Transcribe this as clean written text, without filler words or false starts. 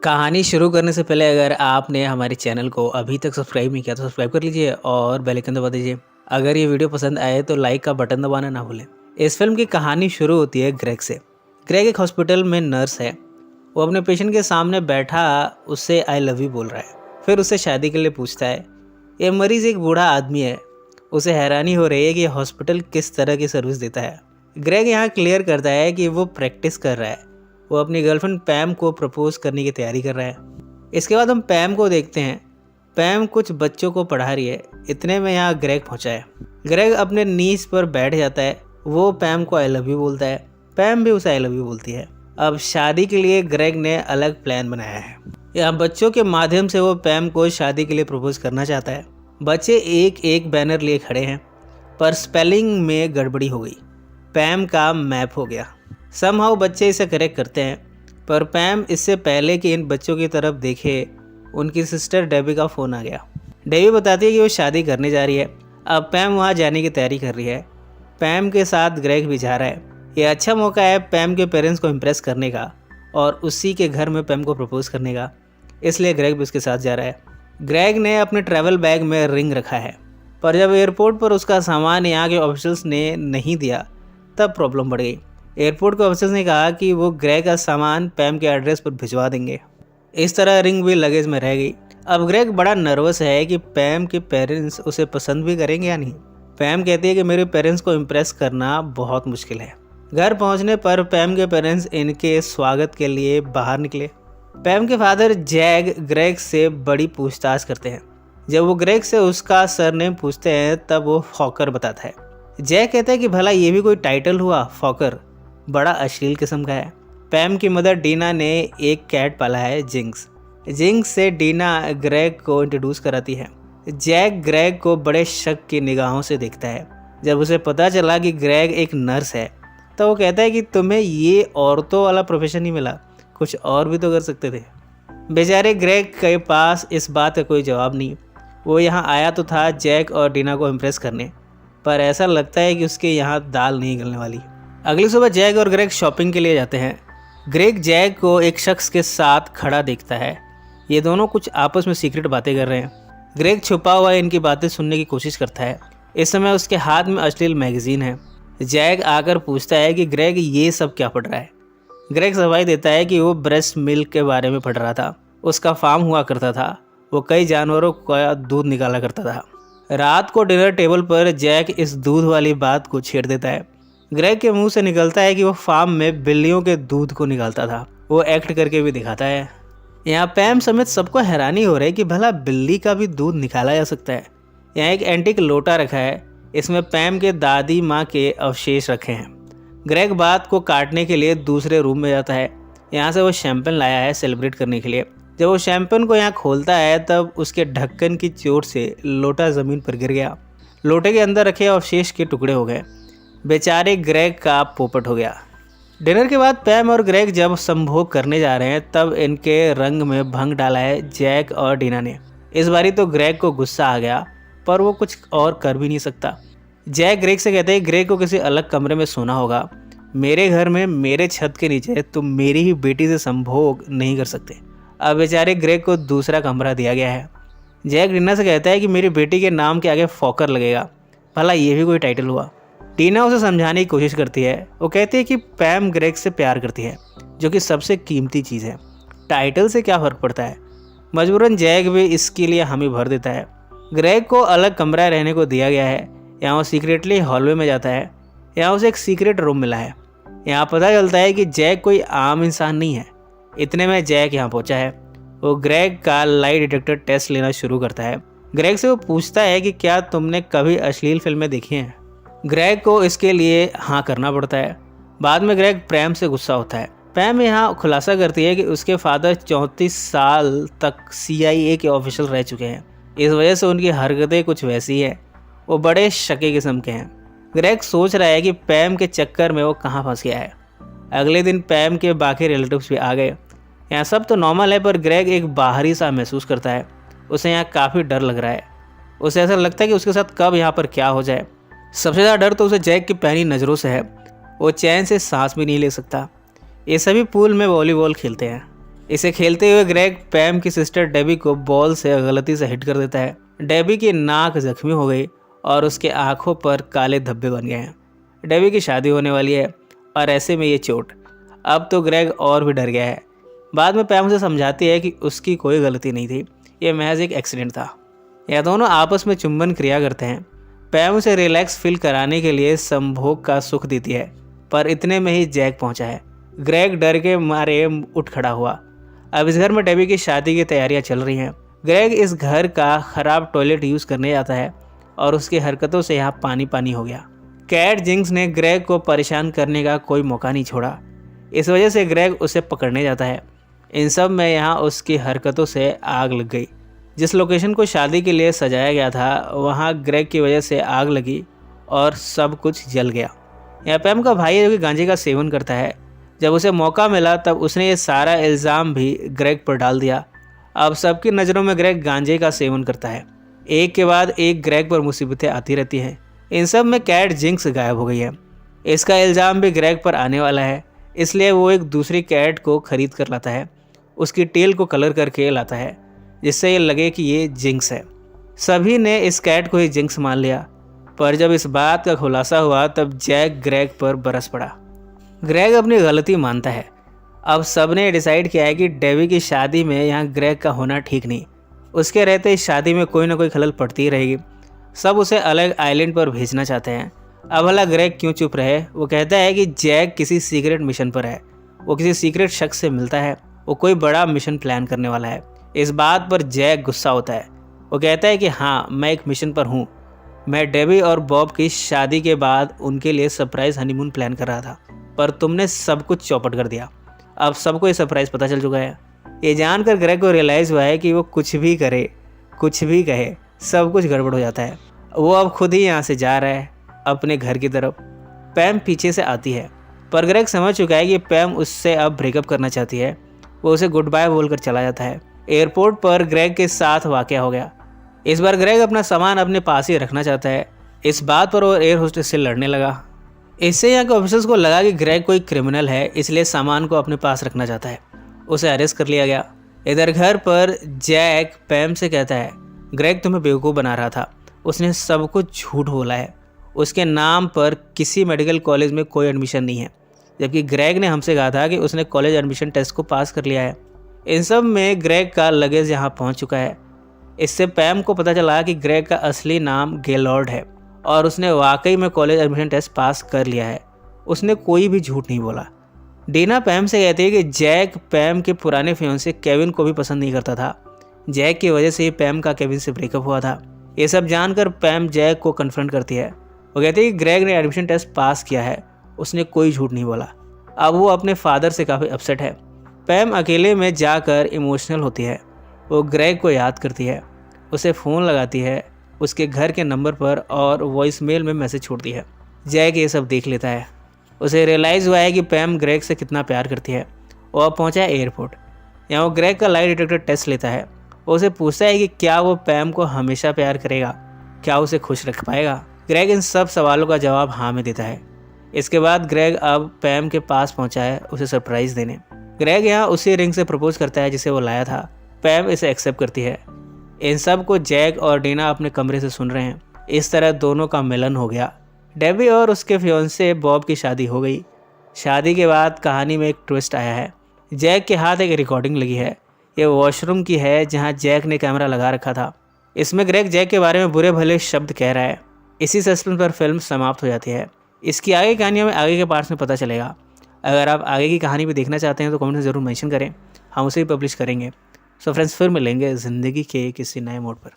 कहानी शुरू करने से पहले अगर आपने हमारे चैनल को अभी तक सब्सक्राइब नहीं किया तो सब्सक्राइब कर लीजिए और बेल आइकन दबा दीजिए। अगर ये वीडियो पसंद आए तो लाइक का बटन दबाना ना भूलें। इस फिल्म की कहानी शुरू होती है ग्रेग से। ग्रेग एक हॉस्पिटल में नर्स है। वो अपने पेशेंट के सामने बैठा उससे आई लव यू बोल रहा है। फिर उससे शादी के लिए पूछता है। ये मरीज़ एक बूढ़ा आदमी है। उसे हैरानी हो रही है कि हॉस्पिटल किस तरह की सर्विस देता है। ग्रेग यहाँ क्लियर करता है कि वो प्रैक्टिस कर रहा है। वो अपनी गर्लफ्रेंड पैम को प्रपोज करने की तैयारी कर रहा है। इसके बाद हम पैम को देखते हैं। पैम कुछ बच्चों को पढ़ा रही है। इतने में यहाँ ग्रेग पहुँचा है। ग्रेग अपने नीज पर बैठ जाता है। वो पैम को आई लव यू बोलता है। पैम भी उसे आई लव यू बोलती है। अब शादी के लिए ग्रेग ने अलग प्लान बनाया है। यहाँ बच्चों के माध्यम से वो पैम को शादी के लिए प्रपोज करना चाहता है। बच्चे एक एक बैनर लिए खड़े हैं, पर स्पेलिंग में गड़बड़ी हो गई। पैम का मैप हो गया। समहाउ बच्चे इसे करेक्ट करते हैं, पर पैम इससे पहले कि इन बच्चों की तरफ देखे उनकी सिस्टर डेबी का फ़ोन आ गया। डेबी बताती है कि वो शादी करने जा रही है। अब पैम वहाँ जाने की तैयारी कर रही है। पैम के साथ ग्रेग भी जा रहा है। ये अच्छा मौका है पैम के पेरेंट्स को इम्प्रेस करने का और उसी के घर में पैम को प्रपोज करने का, इसलिए ग्रेग भी उसके साथ जा रहा है। ग्रेग ने अपने ट्रैवल बैग में रिंग रखा है, पर जब एयरपोर्ट पर उसका सामान यहाँ के ऑफिशियल्स ने नहीं दिया तब प्रॉब्लम बढ़ गई। एयरपोर्ट के ऑफिसर्स ने कहा कि वो ग्रेग का सामान पैम के एड्रेस पर भिजवा देंगे। इस तरह रिंग भी लगेज में रह गई। अब ग्रेग बड़ा नर्वस है कि पैम के पेरेंट्स उसे पसंद भी करेंगे या नहीं। पैम कहती है कि मेरे पेरेंट्स को इम्प्रेस करना बहुत मुश्किल है। घर पहुंचने पर पैम के पेरेंट्स इनके स्वागत के लिए बाहर निकले। पैम के फादर जैग ग्रेग से बड़ी पूछताछ करते हैं। जब वो ग्रेग से उसका सरनेम पूछते हैं तब वो फॉकर बताता है। जैग कहता है कि भला ये भी कोई टाइटल हुआ, फॉकर बड़ा अश्लील किस्म का है। पैम की मदर डीना ने एक कैट पाला है, जिंक्स। जिंक्स से डीना ग्रेग को इंट्रोड्यूस कराती है। जैक ग्रेग को बड़े शक की निगाहों से देखता है। जब उसे पता चला कि ग्रेग एक नर्स है तो वो कहता है कि तुम्हें ये औरतों वाला प्रोफेशन ही मिला, कुछ और भी तो कर सकते थे। बेचारे ग्रेग के पास इस बात का कोई जवाब नहीं। वो यहाँ आया तो था जैक और डीना को इम्प्रेस करने, पर ऐसा लगता है कि उसके यहाँ दाल नहीं गलने वाली। अगली सुबह जैक और ग्रेग शॉपिंग के लिए जाते हैं। ग्रेग जैक को एक शख्स के साथ खड़ा देखता है। ये दोनों कुछ आपस में सीक्रेट बातें कर रहे हैं। ग्रेग छुपा हुआ इनकी बातें सुनने की कोशिश करता है। इस समय उसके हाथ में अश्लील मैगजीन है। जैक आकर पूछता है कि ग्रेग ये सब क्या पढ़ रहा है। ग्रेग सफाई देता है कि वो ब्रेस्ट मिल्क के बारे में पढ़ रहा था। उसका फार्म हुआ करता था। वो कई जानवरों का दूध निकाला करता था। रात को डिनर टेबल पर जैक इस दूध वाली बात को छेड़ देता है। ग्रेग के मुंह से निकलता है कि वो फार्म में बिल्लियों के दूध को निकालता था। वो एक्ट करके भी दिखाता है। यहाँ पैम समेत सबको हैरानी हो रही है कि भला बिल्ली का भी दूध निकाला जा सकता है। यहाँ एक एंटीक लोटा रखा है। इसमें पैम के दादी माँ के अवशेष रखे हैं। ग्रेग बात को काटने के लिए दूसरे रूम में जाता है। यहाँ से वो शैम्पेन लाया है सेलिब्रेट करने के लिए। जब वो शैम्पेन को यहाँ खोलता है तब उसके ढक्कन की चोट से लोटा ज़मीन पर गिर गया। लोटे के अंदर रखे अवशेष के टुकड़े हो गए। बेचारे ग्रेग का पोपट हो गया। डिनर के बाद पैम और ग्रेग जब संभोग करने जा रहे हैं तब इनके रंग में भंग डाला है जैक और डीना ने। इस बारी तो ग्रेग को गुस्सा आ गया, पर वो कुछ और कर भी नहीं सकता। जैक ग्रेग से कहते हैं ग्रेग को किसी अलग कमरे में सोना होगा। मेरे घर में मेरे छत के नीचे तुम मेरी ही बेटी से संभोग नहीं कर सकते। अब बेचारे ग्रेग को दूसरा कमरा दिया गया है। जैक डीना से कहता है कि मेरी बेटी के नाम के आगे फॉकर लगेगा, भला ये भी कोई टाइटल हुआ। डीना उसे समझाने की कोशिश करती है। वो कहती है कि पैम ग्रेग से प्यार करती है, जो कि सबसे कीमती चीज़ है। टाइटल से क्या फ़र्क पड़ता है। मजबूरन जैक भी इसके लिए हामी भर देता है। ग्रेग को अलग कमरा रहने को दिया गया है। यहाँ वो सीक्रेटली हॉलवे में जाता है। यहाँ उसे एक सीक्रेट रूम मिला है। यहाँ पता चलता है कि जैक कोई आम इंसान नहीं है। इतने में जैक यहाँ पहुँचा है। वो ग्रेग का लाई डिटेक्टर टेस्ट लेना शुरू करता है। ग्रेग से वो पूछता है कि क्या तुमने कभी अश्लील फिल्में देखी हैं। ग्रेग को इसके लिए हाँ करना पड़ता है। बाद में ग्रेग पैम से गुस्सा होता है। पैम यहाँ खुलासा करती है कि उसके फादर 34 साल तक CIA के ऑफिशियल रह चुके हैं। इस वजह से उनकी हरकतें कुछ वैसी हैं। वो बड़े शके किस्म के हैं। ग्रेग सोच रहा है कि पैम के चक्कर में वो कहाँ फंस गया है। अगले दिन पैम के बाकी रिलेटिव्स भी आ गए। यहाँ सब तो नॉर्मल है, पर ग्रेग एक बाहरी सा महसूस करता है। उसे यहाँ काफ़ी डर लग रहा है। उसे ऐसा लगता है कि उसके साथ कब यहाँ पर क्या हो जाए। सबसे ज़्यादा डर तो उसे जैक की पैनी नज़रों से है। वो चैन से सांस भी नहीं ले सकता। ये सभी पूल में वॉलीबॉल खेलते हैं। इसे खेलते हुए ग्रेग पैम की सिस्टर डेबी को बॉल से गलती से हिट कर देता है। डेबी की नाक जख्मी हो गई और उसके आंखों पर काले धब्बे बन गए हैं। डेबी की शादी होने वाली है और ऐसे में ये चोट। अब तो ग्रेग और भी डर गया है। बाद में पैम उसे समझाती है कि उसकी कोई गलती नहीं थी, ये महज एक एक्सीडेंट था। यह दोनों आपस में चुंबन क्रिया करते हैं। पैम उसे रिलैक्स फील कराने के लिए संभोग का सुख देती है, पर इतने में ही जैक पहुंचा है। ग्रेग डर के मारे उठ खड़ा हुआ। अब इस घर में डेबी की शादी की तैयारियां चल रही हैं। ग्रेग इस घर का खराब टॉयलेट यूज़ करने जाता है और उसकी हरकतों से यहाँ पानी पानी हो गया। कैट जिंक्स ने ग्रेग को परेशान करने का कोई मौका नहीं छोड़ा। इस वजह से ग्रेग उसे पकड़ने जाता है। इन सब में यहाँ उसकी हरकतों से आग लग गई। जिस लोकेशन को शादी के लिए सजाया गया था वहाँ ग्रेग की वजह से आग लगी और सब कुछ जल गया। यहाँ पैम का भाई है जो कि गांजे का सेवन करता है। जब उसे मौका मिला तब उसने ये सारा इल्ज़ाम भी ग्रेग पर डाल दिया। अब सबकी नज़रों में ग्रेग गांजे का सेवन करता है। एक के बाद एक ग्रेग पर मुसीबतें आती रहती हैं। इन सब में कैट जिंक्स गायब हो गई है। इसका इल्ज़ाम भी ग्रेग पर आने वाला है, इसलिए वो एक दूसरी कैट को खरीद कर लाता है। उसकी टेल को कलर करके लाता है जिससे ये लगे कि ये जिंक्स है। सभी ने इस कैट को ही जिंक्स मान लिया, पर जब इस बात का खुलासा हुआ तब जैक ग्रेग पर बरस पड़ा। ग्रेग अपनी गलती मानता है। अब सब ने डिसाइड किया है कि डेबी की शादी में यहाँ ग्रेग का होना ठीक नहीं। उसके रहते इस शादी में कोई ना कोई खलल पड़ती ही रहेगी। सब उसे अलग आइलैंड पर भेजना चाहते हैं। अब भला ग्रेग क्यों चुप रहे? वो कहता है कि जैक किसी सीक्रेट मिशन पर है। वो किसी सीक्रेट शख्स से मिलता है। वो कोई बड़ा मिशन प्लान करने वाला है। इस बात पर जैक गुस्सा होता है। वो कहता है कि हाँ, मैं एक मिशन पर हूँ। मैं डेबी और बॉब की शादी के बाद उनके लिए सरप्राइज हनीमून प्लान कर रहा था, पर तुमने सब कुछ चौपट कर दिया। अब सबको ये सरप्राइज पता चल चुका है। ये जानकर ग्रेग को रियलाइज़ हुआ है कि वो कुछ भी करे, कुछ भी कहे, सब कुछ गड़बड़ हो जाता है। वो अब खुद ही यहाँ से जा रहा है अपने घर की तरफ। पैम पीछे से आती है, पर ग्रेग समझ चुका है कि पैम उससे अब ब्रेकअप करना चाहती है। वो उसे गुड बाय बोलकर चला जाता है। एयरपोर्ट पर ग्रेग के साथ वाकया हो गया। इस बार ग्रेग अपना सामान अपने पास ही रखना चाहता है। इस बात पर वो एयर होस्टेस से लड़ने लगा। इससे यहाँ के ऑफिसर्स को लगा कि ग्रेग कोई क्रिमिनल है, इसलिए सामान को अपने पास रखना चाहता है। उसे अरेस्ट कर लिया गया। इधर घर पर जैक पैम से कहता है, ग्रेग तुम्हें बेवकूफ़ बना रहा था। उसने सब कुछ झूठ बोला है। उसके नाम पर किसी मेडिकल कॉलेज में कोई एडमिशन नहीं है, जबकि ग्रेग ने हमसे कहा था कि उसने कॉलेज एडमिशन टेस्ट को पास कर लिया है। इन सब में ग्रेग का लगेज यहाँ पहुँच चुका है। इससे पैम को पता चला कि ग्रेग का असली नाम गेलॉर्ड है और उसने वाकई में कॉलेज एडमिशन टेस्ट पास कर लिया है। उसने कोई भी झूठ नहीं बोला। डीना पैम से कहती है कि जैक पैम के पुराने फियांसे केविन को भी पसंद नहीं करता था। जैक की वजह से ही पैम का केविन से ब्रेकअप हुआ था। ये सब जानकर पैम जैक को कन्फ्रंट करती है। वो कहती है कि ग्रेग ने एडमिशन टेस्ट पास किया है, उसने कोई झूठ नहीं बोला। अब वो अपने फादर से काफ़ी अपसेट है। पैम अकेले में जाकर इमोशनल होती है। वो ग्रेग को याद करती है, उसे फ़ोन लगाती है उसके घर के नंबर पर और वॉइसमेल में मैसेज छोड़ती है। जैक ये सब देख लेता है। उसे रियलाइज़ हुआ है कि पैम ग्रेग से कितना प्यार करती है। वो अब पहुंचा है एयरपोर्ट। यहाँ वो ग्रेग का लाई डिटेक्टर टेस्ट लेता है। वो उसे पूछता है कि क्या वो पैम को हमेशा प्यार करेगा, क्या उसे खुश रख पाएगा। ग्रेग इन सब सवालों का जवाब हाँ में देता है। इसके बाद ग्रेग अब पैम के पास पहुंचा है उसे सरप्राइज़ देने। ग्रेग यहाँ उसी रिंग से प्रपोज करता है जिसे वो लाया था। पैम इसे एक्सेप्ट करती है। इन सब को जैक और डीना अपने कमरे से सुन रहे हैं। इस तरह दोनों का मिलन हो गया। डेबी और उसके फियांसे बॉब की शादी हो गई। शादी के बाद कहानी में एक ट्विस्ट आया है। जैक के हाथ एक रिकॉर्डिंग लगी है। ये वॉशरूम की है जहां जैक ने कैमरा लगा रखा था। इसमें ग्रेग जैक के बारे में बुरे भले शब्द कह रहा है। इसी सस्पेंस पर फिल्म समाप्त हो जाती है। इसकी आगे की कहानी हमें आगे के पार्ट्स में पता चलेगा। अगर आप आगे की कहानी भी देखना चाहते हैं तो कमेंट में ज़रूर मेंशन करें, हम उसे भी पब्लिश करेंगे। सो फ्रेंड्स, फिर मिलेंगे ज़िंदगी के किसी नए मोड़ पर।